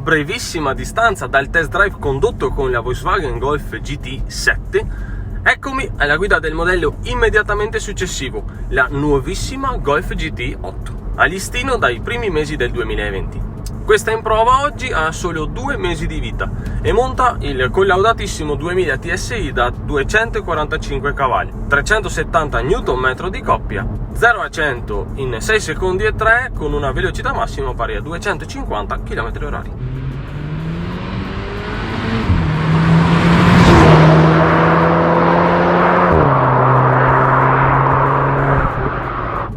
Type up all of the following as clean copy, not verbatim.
brevissima distanza dal test drive condotto con la Volkswagen Golf GT7, eccomi alla guida del modello immediatamente successivo, la nuovissima Golf GT8, a listino dai primi mesi del 2020. Questa in prova oggi ha solo 2 mesi di vita e monta il collaudatissimo 2000 TSI da 245 cavalli, 370 Nm di coppia, 0 a 100 in 6 secondi e 3 con una velocità massima pari a 250 km/h.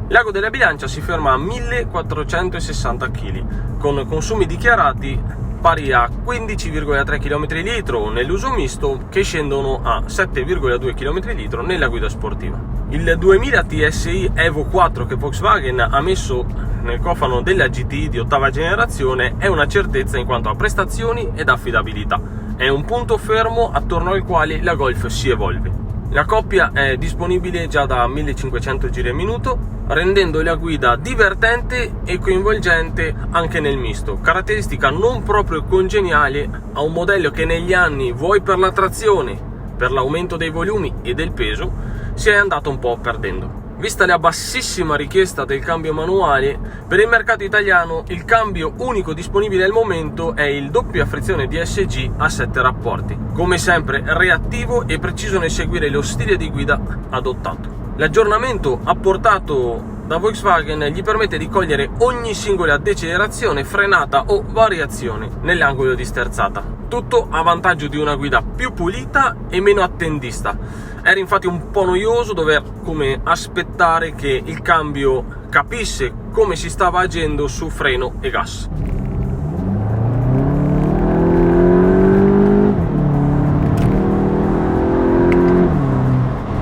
L'ago della bilancia si ferma a 1460 kg, con consumi dichiarati pari a 15,3 km/l nell'uso misto, che scendono a 7,2 km/l nella guida sportiva. Il 2000 TSI Evo 4 che Volkswagen ha messo nel cofano della GTI di ottava generazione è una certezza in quanto a prestazioni ed affidabilità. È un punto fermo attorno al quale la Golf si evolve. La coppia è disponibile già da 1500 giri al minuto, rendendo la guida divertente e coinvolgente anche nel misto, caratteristica non proprio congeniale a un modello che negli anni, vuoi per la trazione, per l'aumento dei volumi e del peso, si è andato un po' perdendo. Vista la bassissima richiesta del cambio manuale, per il mercato italiano il cambio unico disponibile al momento è il doppia frizione DSG a 7 rapporti, come sempre reattivo e preciso nel seguire lo stile di guida adottato. L'aggiornamento apportato da Volkswagen gli permette di cogliere ogni singola decelerazione, frenata o variazione nell'angolo di sterzata, tutto a vantaggio di una guida più pulita e meno attendista. Era infatti un po' noioso dover come aspettare che il cambio capisse come si stava agendo su freno e gas.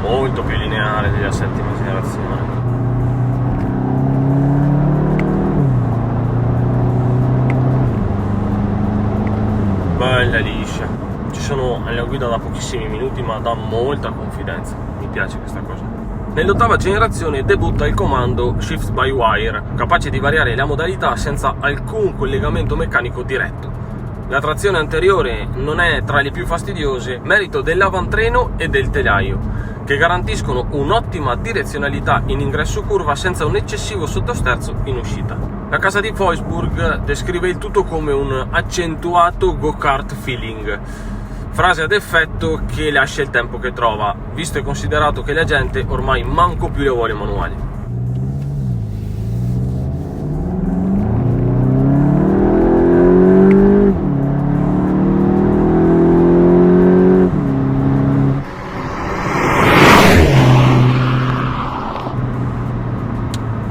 Molto più lineare della settima generazione. Bella liscia. Ci sono alla guida da pochissimi minuti, ma dà molta confidenza. Mi piace questa cosa. Nell'ottava generazione debutta il comando Shift by Wire, capace di variare la modalità senza alcun collegamento meccanico diretto. La trazione anteriore non è tra le più fastidiose, merito dell'avantreno e del telaio, che garantiscono un'ottima direzionalità in ingresso curva senza un eccessivo sottosterzo in uscita. La casa di Wolfsburg descrive il tutto come un accentuato go-kart feeling, frase ad effetto che lascia il tempo che trova, visto e considerato che la gente ormai manco più le vuole manuali.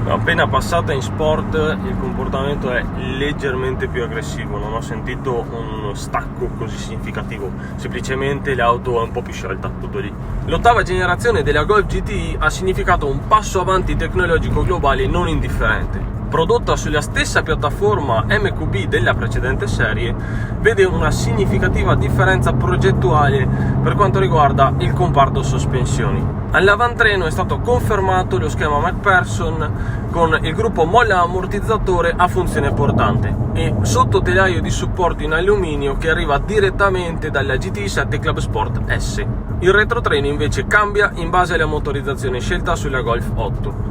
Appena passata in sport il comportamento è leggermente più aggressivo, non ho sentito uno stacco così significativo, semplicemente l'auto è un po' più sciolta, tutto lì. L'ottava generazione della Golf GTI ha significato un passo avanti tecnologico globale non indifferente. Prodotta sulla stessa piattaforma MQB della precedente serie, vede una significativa differenza progettuale per quanto riguarda il comparto sospensioni. All'avantreno è stato confermato lo schema MacPherson con il gruppo molla ammortizzatore a funzione portante e sottotelaio di supporto in alluminio che arriva direttamente dalla GT7 Club Sport S. Il retrotreno invece cambia in base alla motorizzazione scelta sulla Golf 8.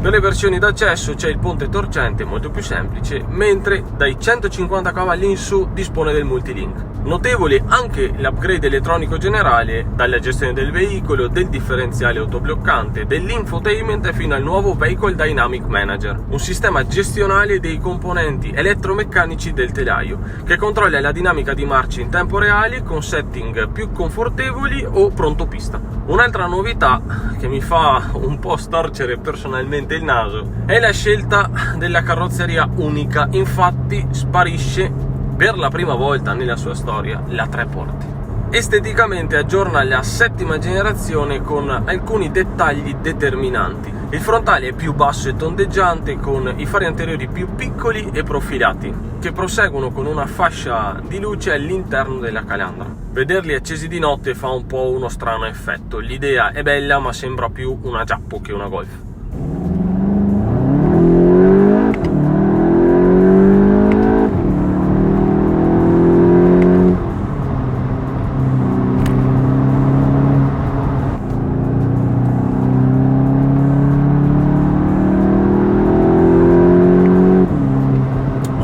Per le versioni d'accesso c'è il ponte torcente, molto più semplice, mentre dai 150 cavalli in su dispone del multilink. Notevole anche l'upgrade elettronico generale, dalla gestione del veicolo, del differenziale autobloccante, dell'infotainment fino al nuovo Vehicle Dynamic Manager, un sistema gestionale dei componenti elettromeccanici del telaio, che controlla la dinamica di marcia in tempo reale con setting più confortevoli o pronto pista. Un'altra novità che mi fa un po' storcere personalmente il naso è la scelta della carrozzeria unica, infatti sparisce per la prima volta nella sua storia la 3 porte. Esteticamente aggiorna la settima generazione con alcuni dettagli determinanti. Il frontale è più basso e tondeggiante, con i fari anteriori più piccoli e profilati, che proseguono con una fascia di luce all'interno della calandra. Vederli accesi di notte fa un po' uno strano effetto. L'idea è bella, ma sembra più una Giappo che una Golf.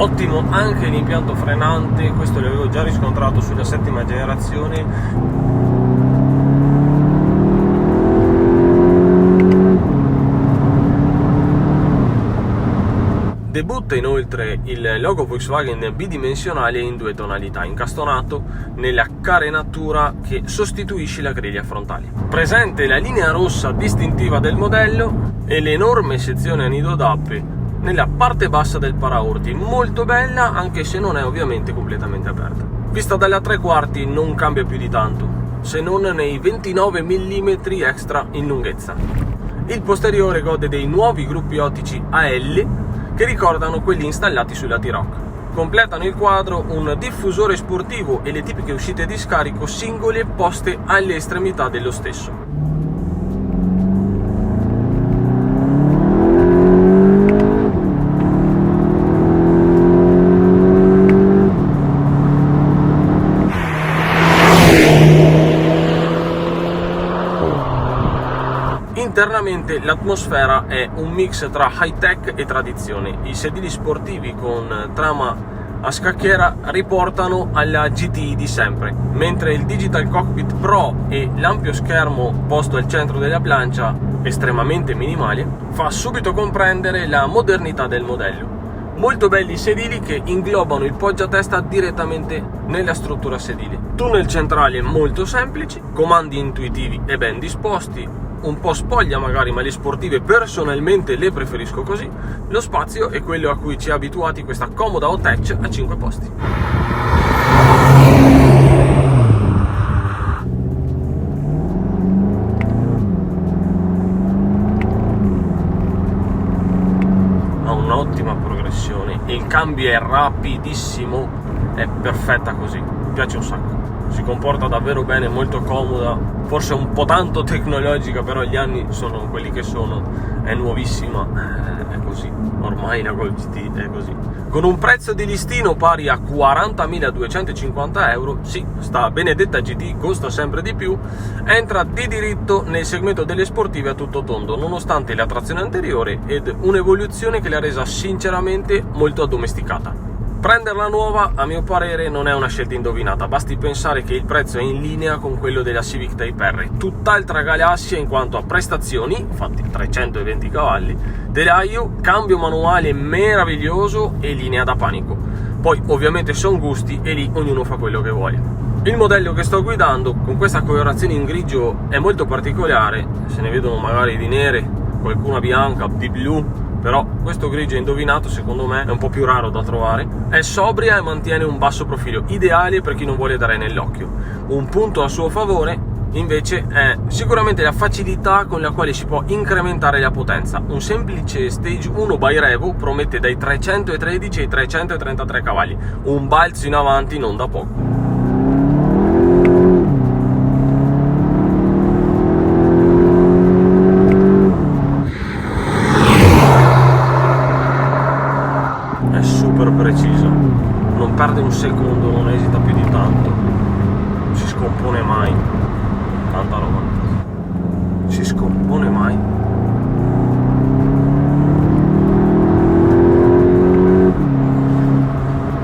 Ottimo anche l'impianto frenante, questo l'avevo già riscontrato sulla 7ª generazione. Debutta inoltre il logo Volkswagen bidimensionale in 2 tonalità, incastonato nella carenatura che sostituisce la griglia frontale. Presente la linea rossa distintiva del modello e l'enorme sezione a nido d'ape nella parte bassa del paraurti, molto bella anche se non è ovviamente completamente aperta. Vista dalla 3/4 non cambia più di tanto, se non nei 29 mm extra in lunghezza. Il posteriore gode dei nuovi gruppi ottici AL che ricordano quelli installati sulla T-Roc. Completano il quadro un diffusore sportivo e le tipiche uscite di scarico singole poste alle estremità dello stesso. Internamente l'atmosfera è un mix tra high-tech e tradizione. I sedili sportivi con trama a scacchiera riportano alla GTI di sempre, mentre il Digital Cockpit Pro e l'ampio schermo posto al centro della plancia, estremamente minimale, fa subito comprendere la modernità del modello. Molto belli i sedili che inglobano il poggiatesta direttamente nella struttura sedile. Tunnel centrale molto semplici, comandi intuitivi e ben disposti, un po' spoglia magari, ma le sportive personalmente le preferisco così. Lo spazio è quello a cui ci ha abituati questa comoda Hot-Hatch a 5 posti. Ha un'ottima progressione, il cambio è rapidissimo, è perfetta così, mi piace un sacco. Si comporta davvero bene, molto comoda, forse un po' tanto tecnologica, però gli anni sono quelli che sono, è nuovissima, è così, ormai la Golf GT è così. Con un prezzo di listino pari a 40.250 euro, sì, sta benedetta GT costa sempre di più, entra di diritto nel segmento delle sportive a tutto tondo, nonostante la trazione anteriore ed un'evoluzione che l'ha resa sinceramente molto addomesticata. Prenderla nuova, a mio parere, non è una scelta indovinata, basti pensare che il prezzo è in linea con quello della Civic Type R, tutt'altra galassia in quanto a prestazioni, infatti 320 cavalli, telaio, cambio manuale meraviglioso e linea da panico. Poi ovviamente sono gusti e lì ognuno fa quello che vuole. Il modello che sto guidando, con questa colorazione in grigio, è molto particolare, se ne vedono magari di nere, qualcuna bianca, di blu, però questo grigio indovinato secondo me è un po' più raro da trovare. È sobria e mantiene un basso profilo, ideale per chi non vuole dare nell'occhio. Un punto a suo favore invece è sicuramente la facilità con la quale si può incrementare la potenza. Un semplice Stage 1 by Revo promette dai 313 ai 333 cavalli, un balzo in avanti non da poco. Preciso, non perde un secondo, non esita più di tanto, si scompone mai, tanta roba, si scompone mai.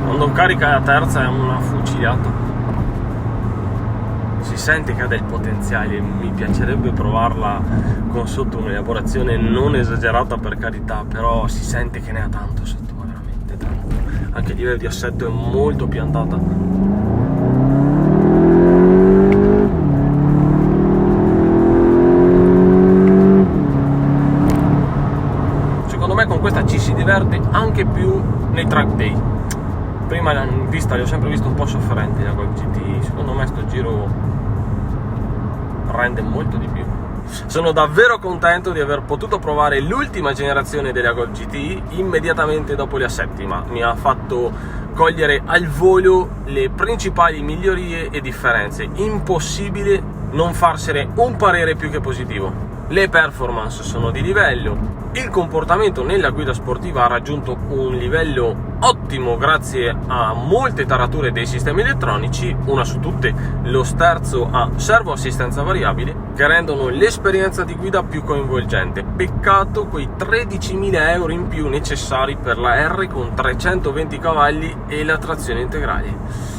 Quando carica la terza è una fucilata, si sente che ha del potenziale, mi piacerebbe provarla con sotto un'elaborazione non esagerata per carità, però si sente che ne ha tanto sotto. Anche il livello di assetto è molto piantata. Secondo me con questa ci si diverte anche più nei track day. Prima in vista li ho sempre visto un po' sofferenti la Golf GT, secondo me sto giro rende molto di più. Sono davvero contento di aver potuto provare l'ultima generazione della Golf GTI immediatamente dopo la 7ª. Mi ha fatto cogliere al volo le principali migliorie e differenze. Impossibile non farsene un parere più che positivo. Le performance sono di livello, Il comportamento nella guida sportiva ha raggiunto un livello ottimo grazie a molte tarature dei sistemi elettronici, una su tutte lo sterzo a servoassistenza variabile, che rendono l'esperienza di guida più coinvolgente. Peccato quei 13.000 euro in più necessari per la R con 320 cavalli e la trazione integrale.